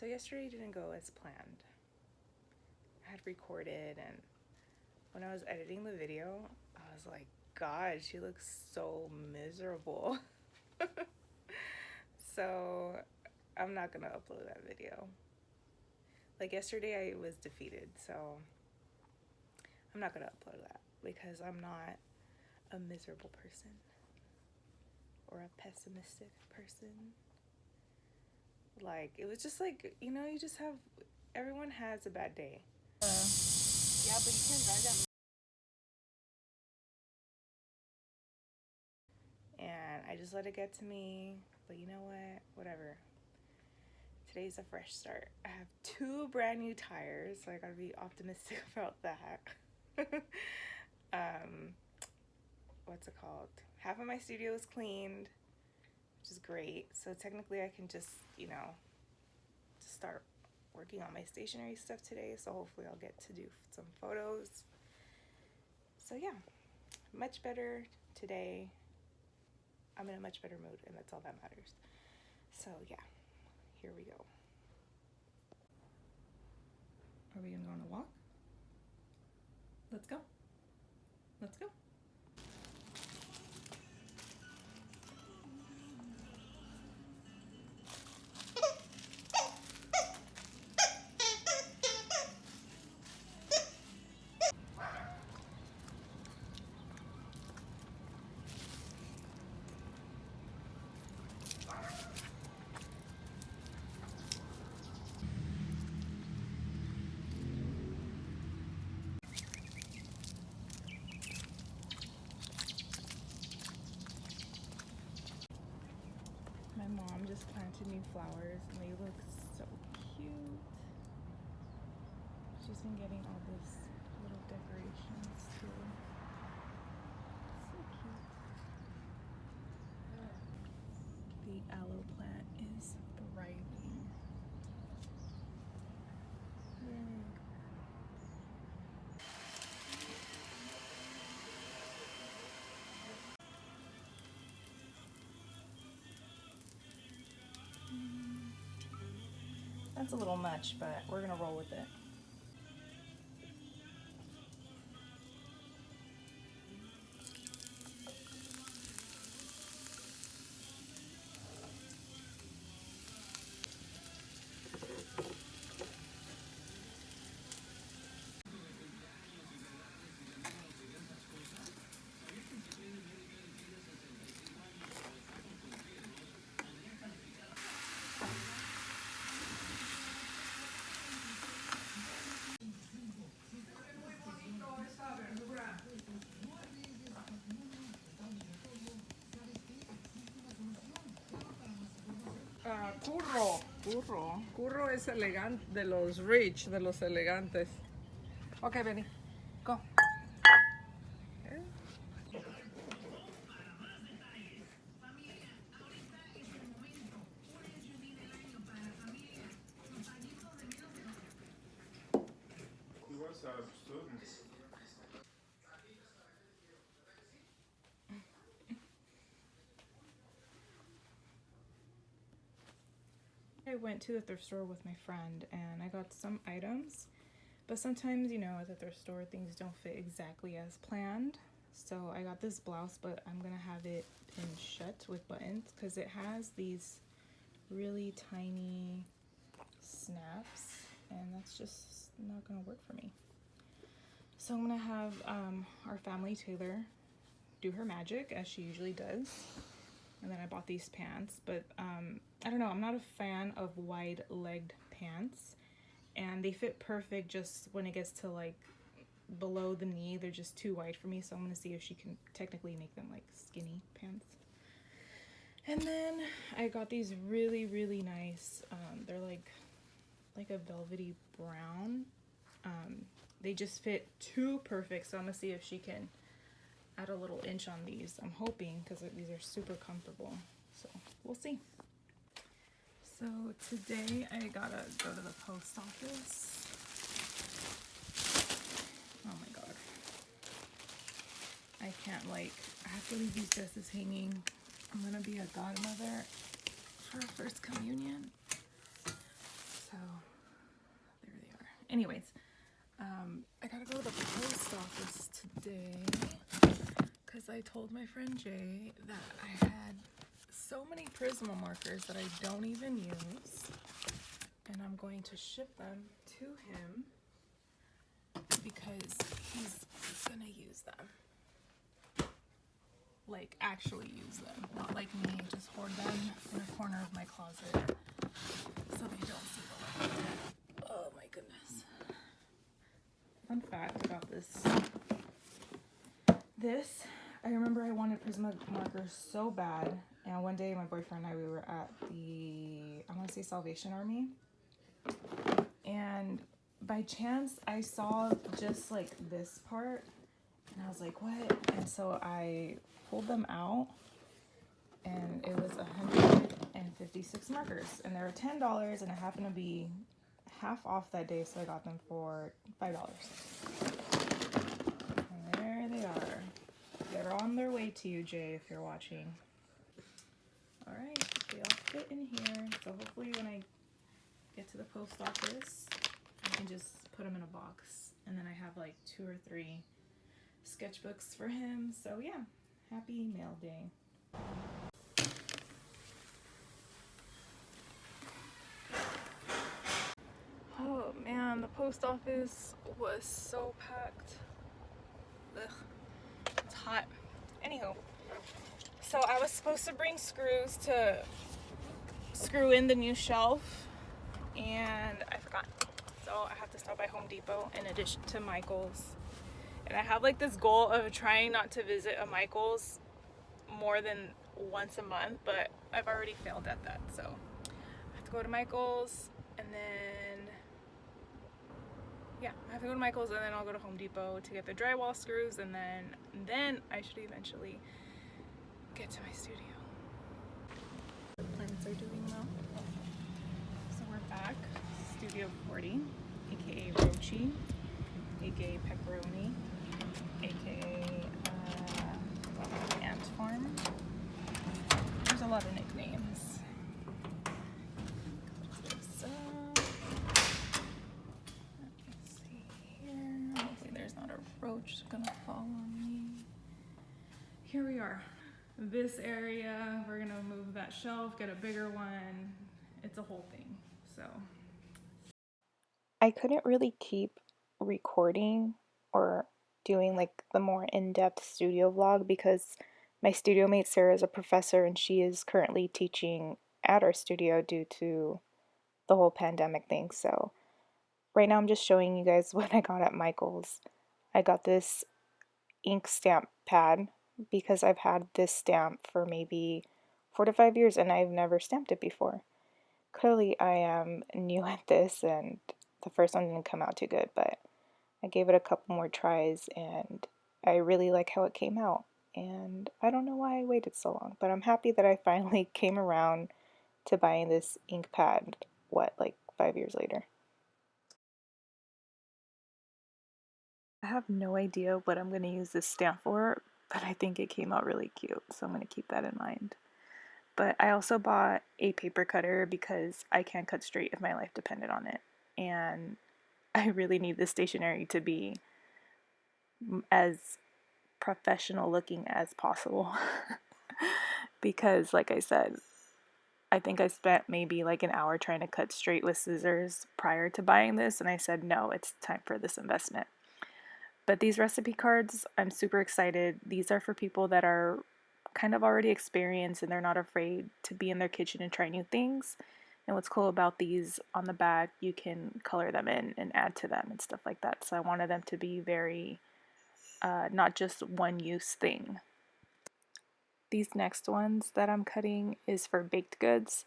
So yesterday didn't go as planned. I had recorded, and when I was editing the video, I was like, God, she looks so miserable. So I'm not gonna upload that video. Like yesterday I was defeated, so I'm not gonna upload that because I'm not a miserable person or a pessimistic person. Like, it was just like, you know, you just have, everyone has a bad day. Yeah, but you can't drive that. And I just let it get to me. But you know what? Whatever. Today's a fresh start. I have 2 brand new tires, so I gotta be optimistic about that. What's it called? Half of my studio is cleaned, which is great. So technically I can just, you know, start working on my stationery stuff today. So hopefully I'll get to do some photos. So yeah, much better today. I'm in a much better mood, and that's all that matters. So yeah, here we go. Are we gonna go on a walk? Let's go. Let's go. My mom just planted new flowers and they look so cute. She's been getting all these little decorations too. So cute. The aloe plant is thriving. Yay. That's a little much, but we're gonna roll with it. Curro es elegante, de los rich, de los elegantes. Ok, Benny, go. I went to the thrift store with my friend and I got some items, but sometimes, you know, at the thrift store things don't fit exactly as planned. So I got this blouse, but I'm gonna have it pinned shut with buttons because it has these really tiny snaps and that's just not gonna work for me. So I'm gonna have our family tailor do her magic as she usually does. And then I bought these pants, but I don't know, I'm not a fan of wide-legged pants, and they fit perfect just when it gets to like below the knee. They're just too wide for me, so I'm gonna see if she can technically make them like skinny pants. And then I got these really nice, they're like a velvety brown. They just fit too perfect, so I'm gonna see if she can add a little inch on these. I'm hoping, because these are super comfortable, so we'll see. So today I gotta go to the post office. Oh my god, I can't, like, I have to leave these dresses hanging. I'm gonna be a godmother for first communion, so Anyways, I gotta go to the post office today because I told my friend Jay that I had so many Prisma markers that I don't even use, and I'm going to ship them to him because he's gonna use them. Like, actually use them, not like me, just hoard them in a corner of my closet so they don't see the light. Oh my goodness. Fun fact about this, I remember I wanted Prisma markers so bad, and one day my boyfriend and I, we were at the, I want to say Salvation Army, and by chance I saw just like this part, and I was like, what? And so I pulled them out, and it was 156 markers, and they were $10, and it happened to be half off that day, so I got them for $5. And there they are. They're on their way to you, Jay, if you're watching. Alright, they all fit in here, so hopefully when I get to the post office, I can just put them in a box, and then I have like 2 or 3 sketchbooks for him. So yeah, happy mail day. Oh man, the post office was so packed. Ugh, it's hot. Anywho, so I was supposed to bring screws to screw in the new shelf, and I forgot. So I have to stop by Home Depot in addition to Michael's. And I have like this goal of trying not to visit a Michael's more than once a month, but I've already failed at that. So I have to go to Michael's, and then yeah, I have to go to Michael's, and then I'll go to Home Depot to get the drywall screws, and then I should eventually get to my studio. The plants are doing well. So we're back, Studio 40, aka Rochi, aka Pepperoni, aka Ant Farm. There's a lot of nicknames. Close this up. Let's see here. Hopefully there's not a roach gonna fall on me. Here we are. This area, we're gonna move that shelf, get a bigger one. It's a whole thing, so. I couldn't really keep recording or doing like the more in-depth studio vlog because my studio mate Sarah is a professor and she is currently teaching at our studio due to the whole pandemic thing. So right now I'm just showing you guys what I got at Michael's. I got this ink stamp pad because I've had this stamp for maybe 4 to 5 years and I've never stamped it before. Clearly I am new at this and the first one didn't come out too good, but I gave it a couple more tries and I really like how it came out. And I don't know why I waited so long, but I'm happy that I finally came around to buying this ink pad, like 5 years later. I have no idea what I'm going to use this stamp for, but I think it came out really cute, so I'm going to keep that in mind. But I also bought a paper cutter because I can't cut straight if my life depended on it. And I really need this stationery to be as professional looking as possible. Because, like I said, I think I spent maybe like an hour trying to cut straight with scissors prior to buying this, and I said, no, it's time for this investment. But these recipe cards, I'm super excited. These are for people that are kind of already experienced and they're not afraid to be in their kitchen and try new things. And what's cool about these, on the back, you can color them in and add to them and stuff like that. So I wanted them to be very, not just one use thing. These next ones that I'm cutting is for baked goods.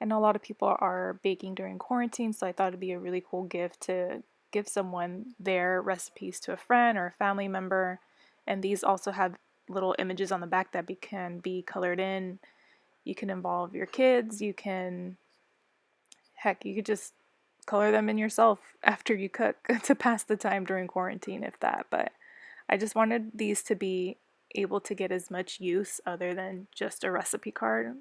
I know a lot of people are baking during quarantine, so I thought it'd be a really cool gift to give someone their recipes to a friend or a family member. And these also have little images on the back that can be colored in. You can involve your kids, you can, heck, you could just color them in yourself after you cook to pass the time during quarantine, if that. But I just wanted these to be able to get as much use other than just a recipe card.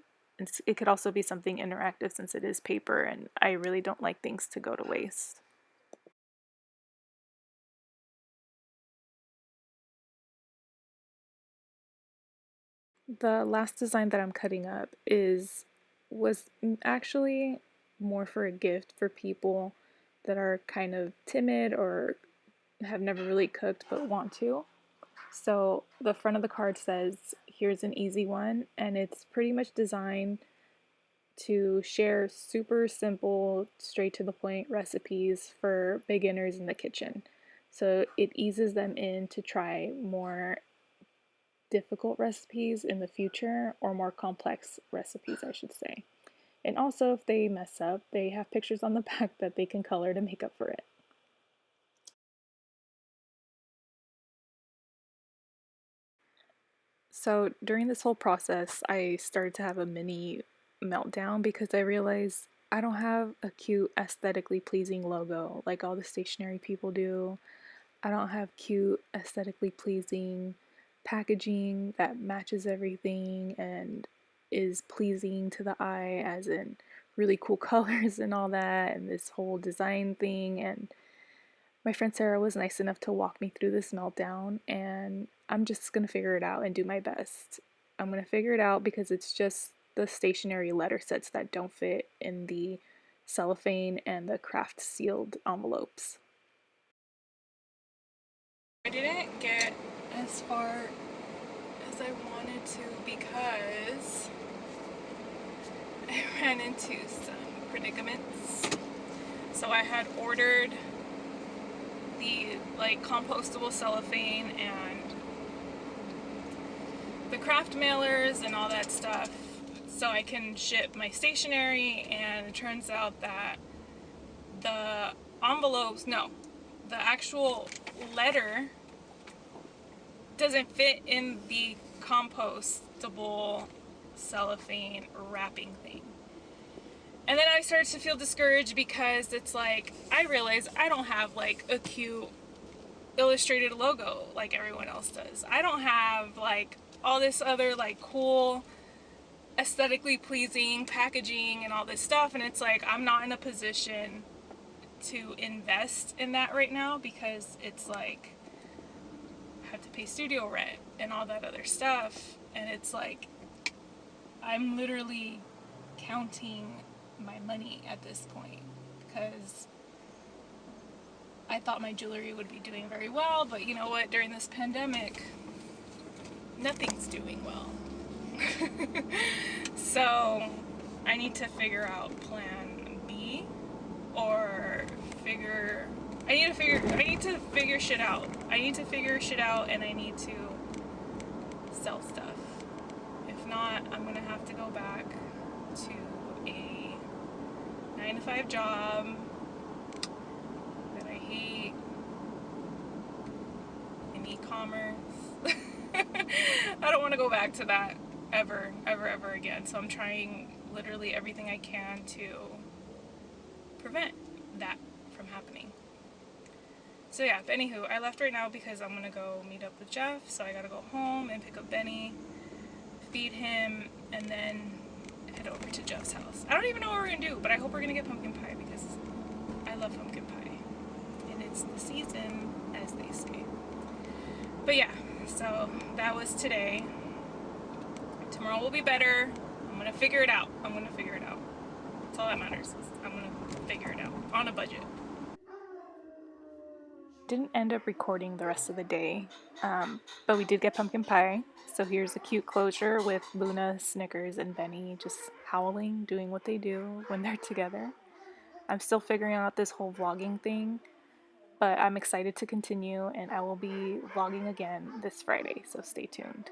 It could also be something interactive since it is paper, and I really don't like things to go to waste. The last design that I'm cutting up was actually more for a gift for people that are kind of timid or have never really cooked but want to. So the front of the card says, "Here's an easy one," and it's pretty much designed to share super simple, straight to the point recipes for beginners in the kitchen. So it eases them in to try more difficult recipes in the future, or more complex recipes, I should say. And also, if they mess up, they have pictures on the back that they can color to make up for it. So during this whole process, I started to have a mini meltdown because I realized I don't have a cute, aesthetically pleasing logo like all the stationery people do. I don't have cute, aesthetically pleasing packaging that matches everything and is pleasing to the eye, as in really cool colors and all that, and this whole design thing. And my friend Sarah was nice enough to walk me through this meltdown, and I'm just gonna figure it out and do my best. I'm gonna figure it out because it's just the stationery letter sets that don't fit in the cellophane and the craft sealed envelopes. I didn't get as far as I wanted to because I ran into some predicaments. So I had ordered the compostable cellophane and the craft mailers and all that stuff so I can ship my stationery, and it turns out that the envelopes, no, the actual letter doesn't fit in the compostable cellophane wrapping thing. And then I started to feel discouraged because it's like, I realize I don't have like a cute illustrated logo like everyone else does. I don't have like all this other like cool, aesthetically pleasing packaging and all this stuff. And it's like, I'm not in a position to invest in that right now because it's like, I have to pay studio rent and all that other stuff. And it's like, I'm literally counting my money at this point because I thought my jewelry would be doing very well, but you know what? During this pandemic, nothing's doing well. So I need to figure out plan B, or I need to figure shit out. I need to figure shit out, and I need to sell stuff. If not, I'm gonna have to go back to a 9-to-5 job that I hate in e-commerce. I don't want to go back to that ever, ever, ever again. So I'm trying literally everything I can to prevent that from happening. So yeah, but anywho, I left right now because I'm gonna go meet up with Jeff. So I gotta go home and pick up Benny, feed him, and then head over to Jeff's house. I don't even know what we're gonna do, but I hope we're gonna get pumpkin pie because I love pumpkin pie. And it's the season, as they say. But yeah, so that was today. Tomorrow will be better. I'm gonna figure it out. That's all that matters. I'm gonna figure it out on a budget. Didn't end up recording the rest of the day, but we did get pumpkin pie. So here's a cute closure with Luna, Snickers, and Benny just howling, doing what they do when they're together. I'm still figuring out this whole vlogging thing, but I'm excited to continue, and I will be vlogging again this Friday, so stay tuned.